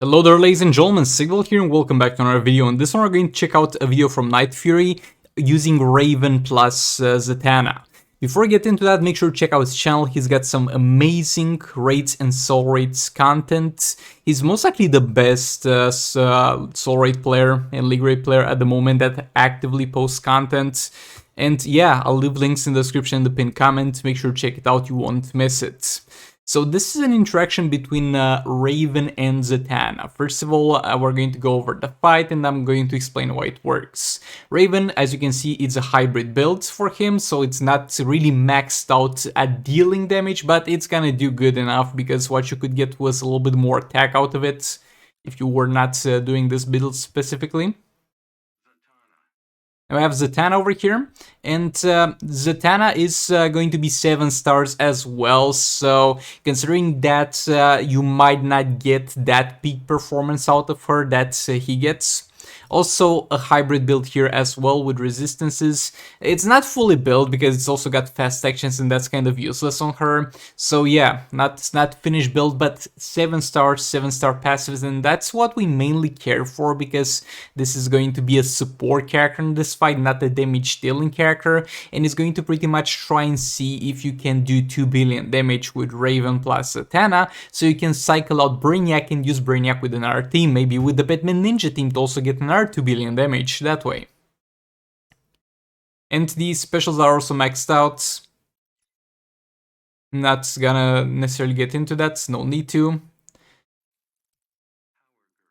Hello there, ladies and gentlemen, Sigval here and welcome back to another video. In this one we're going to check out a video from Night Fury using Raven plus Zatanna. Before we get into that, make sure to check out his channel. He's got some amazing raids and soul raids content. He's most likely the best soul raid player and league raid player at the moment that actively posts content. And yeah, I'll leave links in the description and the pinned comment. Make sure to check it out, you won't miss it. So this is an interaction between Raven and Zatanna. First of all, we're going to go over the fight and I'm going to explain why it works. Raven, as you can see, it's a hybrid build for him, so it's not really maxed out at dealing damage, but it's gonna do good enough because what you could get was a little bit more attack out of it if you were not doing this build specifically. And we have Zatanna over here, and Zatanna is going to be 7 stars as well, so considering that you might not get that peak performance out of her that he gets. Also a hybrid build here as well with resistances. It's not fully built because it's also got fast actions and that's kind of useless on her. So yeah, not finished build, but 7 stars, 7-star passives, and that's what we mainly care for because this is going to be a support character in this fight, not a damage dealing character, and it's going to pretty much try and see if you can do 2 billion damage with Raven plus Zatanna, so you can cycle out Brainiac and use Brainiac with another team, maybe with the Batman Ninja team to also get another 2 billion damage that way. And these specials are also maxed out. Not gonna necessarily get into that, no need to.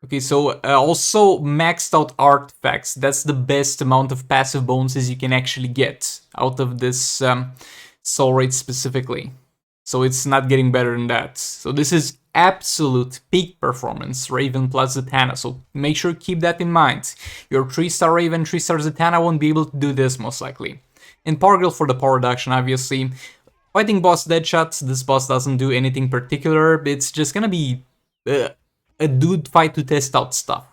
Okay, so also maxed out artifacts. That's the best amount of passive bonuses you can actually get out of this soul raid specifically. So it's not getting better than that. So this is absolute peak performance, Raven plus Zatanna, so make sure to keep that in mind. Your 3-star Raven, 3-star Zatanna won't be able to do this most likely. And Power Grill for the power reduction, obviously. Fighting boss Deadshot, this boss doesn't do anything particular, it's just gonna be a dude fight to test out stuff.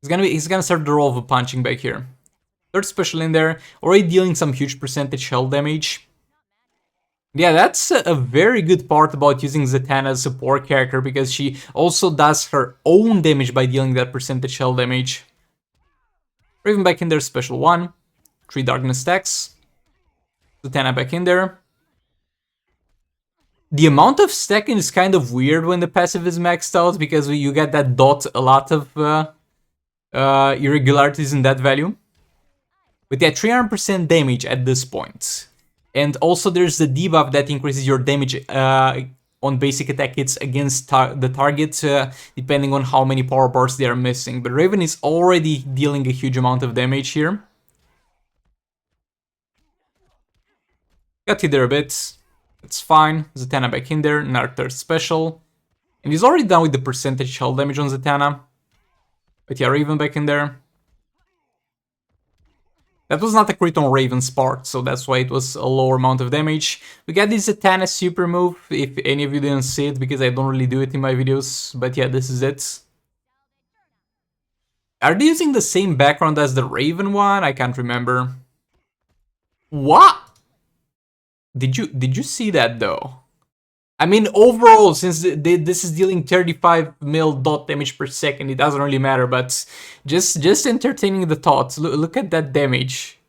He's gonna start the role of a punching bag here. Third special in there, already dealing some huge percentage health damage. Yeah, that's a very good part about using Zatanna as a support character, because she also does her own damage by dealing that percentage health damage. Raven back in there, special 1. 3 darkness stacks. Zatanna back in there. The amount of stacking is kind of weird when the passive is maxed out, because you get that dot, a lot of irregularities in that value. But yeah, 300% damage at this point. And also there's the debuff that increases your damage on basic attack hits against the target, depending on how many power bars they are missing. But Raven is already dealing a huge amount of damage here. Got hit there a bit. It's fine. Zatanna back in there, another 3rd special. And he's already done with the percentage health damage on Zatanna. But yeah, Raven back in there. That was not a crit on Raven's part, so that's why it was a lower amount of damage. We got this Zatanna super move, if any of you didn't see it, because I don't really do it in my videos. But yeah, this is it. Are they using the same background as the Raven one? I can't remember. What? Did you see that though? I mean, overall, since this is dealing 35 mil dot damage per second, it doesn't really matter, but just entertaining the thoughts. Look at that damage.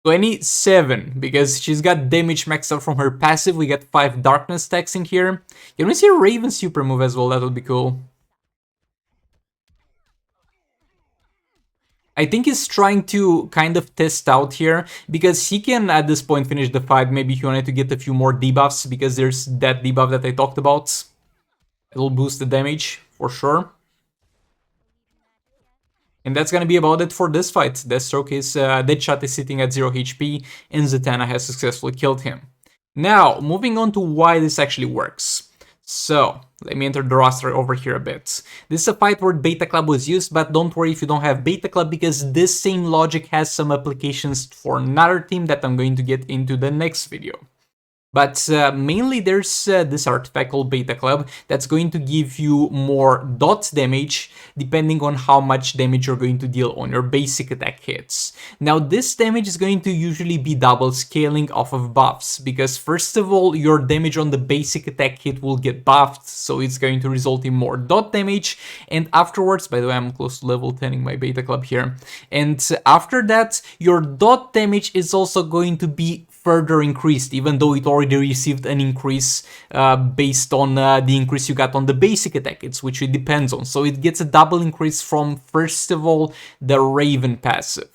27, because she's got damage maxed out from her passive. We got 5 darkness stacks in here. Can we see a Raven super move as well? That would be cool. I think he's trying to kind of test out here, because he can at this point finish the fight. Maybe he wanted to get a few more debuffs, because there's that debuff that I talked about. It'll boost the damage for sure. And that's gonna be about it for this fight. Deathstroke is Deadshot is sitting at 0 HP, and Zatanna has successfully killed him. Now, moving on to why this actually works. So, let me enter the roster over here a bit. This is a fight where Beta Club was used, but don't worry if you don't have Beta Club, because this same logic has some applications for another team that I'm going to get into the next video. But mainly there's this artifact called Beta Club that's going to give you more dot damage depending on how much damage you're going to deal on your basic attack hits. Now this damage is going to usually be double scaling off of buffs, because first of all your damage on the basic attack hit will get buffed, so it's going to result in more dot damage, and afterwards, by the way, I'm close to level 10 in my Beta Club here, and after that your dot damage is also going to be further increased, even though it already received an increase based on the increase you got on the basic attack hits, which it depends on. So it gets a double increase from, first of all, the Raven passive.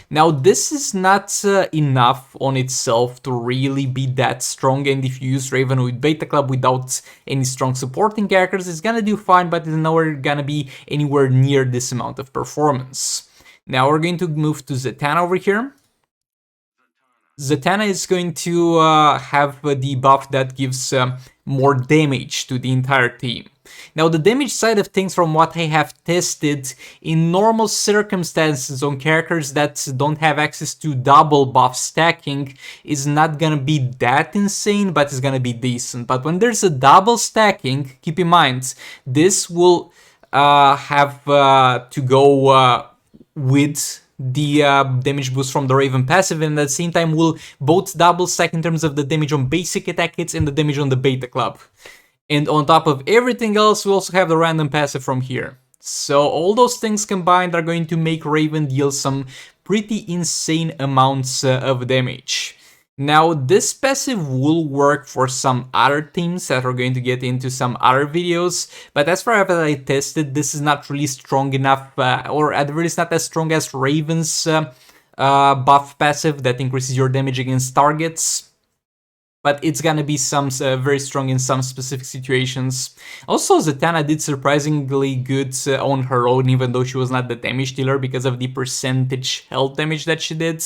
Now this is not enough on itself to really be that strong, and if you use Raven with Beta Club without any strong supporting characters, it's gonna do fine, but it's nowhere gonna be anywhere near this amount of performance. Now we're going to move to Zatanna over here. Zatanna is going to have the buff that gives more damage to the entire team. Now the damage side of things, from what I have tested, in normal circumstances on characters that don't have access to double buff stacking, is not gonna be that insane, but it's gonna be decent. But when there's a double stacking, keep in mind, this will have to go with the damage boost from the Raven passive, and at the same time will both double stack in terms of the damage on basic attack hits and the damage on the Beta Club. And on top of everything else, we also have the random passive from here. So all those things combined are going to make Raven deal some pretty insane amounts of damage. Now this passive will work for some other teams that we're going to get into some other videos, but as far as I tested, this is not really strong enough, or at the very least not as strong as Raven's buff passive that increases your damage against targets. But it's gonna be some very strong in some specific situations. Also, Zatanna did surprisingly good on her own, even though she was not the damage dealer, because of the percentage health damage that she did.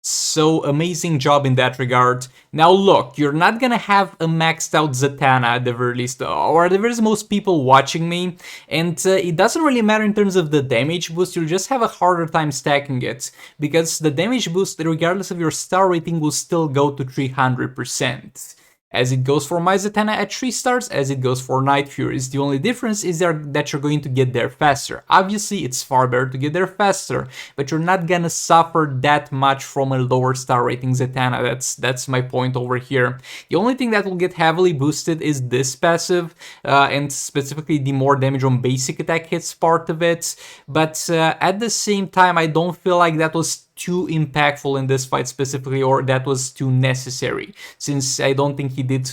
So amazing job in that regard. Now look, you're not gonna have a maxed out Zatanna at the very least, or at the very least most people watching me, and it doesn't really matter in terms of the damage boost, you'll just have a harder time stacking it, because the damage boost, regardless of your star rating, will still go to 300%. As it goes for my Zatanna at 3 stars, as it goes for Night Furies. The only difference is that you're going to get there faster. Obviously, it's far better to get there faster, but you're not gonna suffer that much from a lower star rating Zatanna. That's my point over here. The only thing that will get heavily boosted is this passive, and specifically the more damage on basic attack hits part of it. But at the same time, I don't feel like that was too impactful in this fight specifically, or that was too necessary, since I don't think he did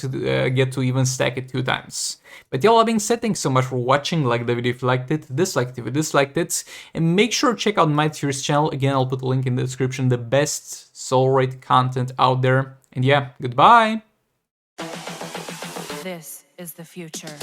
get to even stack it 2 times. But yeah, all that being said, thanks so much for watching. Like the video if you liked it, dislike it if you disliked it, and make sure to check out my Tears channel. Again, I'll put a link in the description, the best soul rate content out there. And yeah, goodbye! This is the future.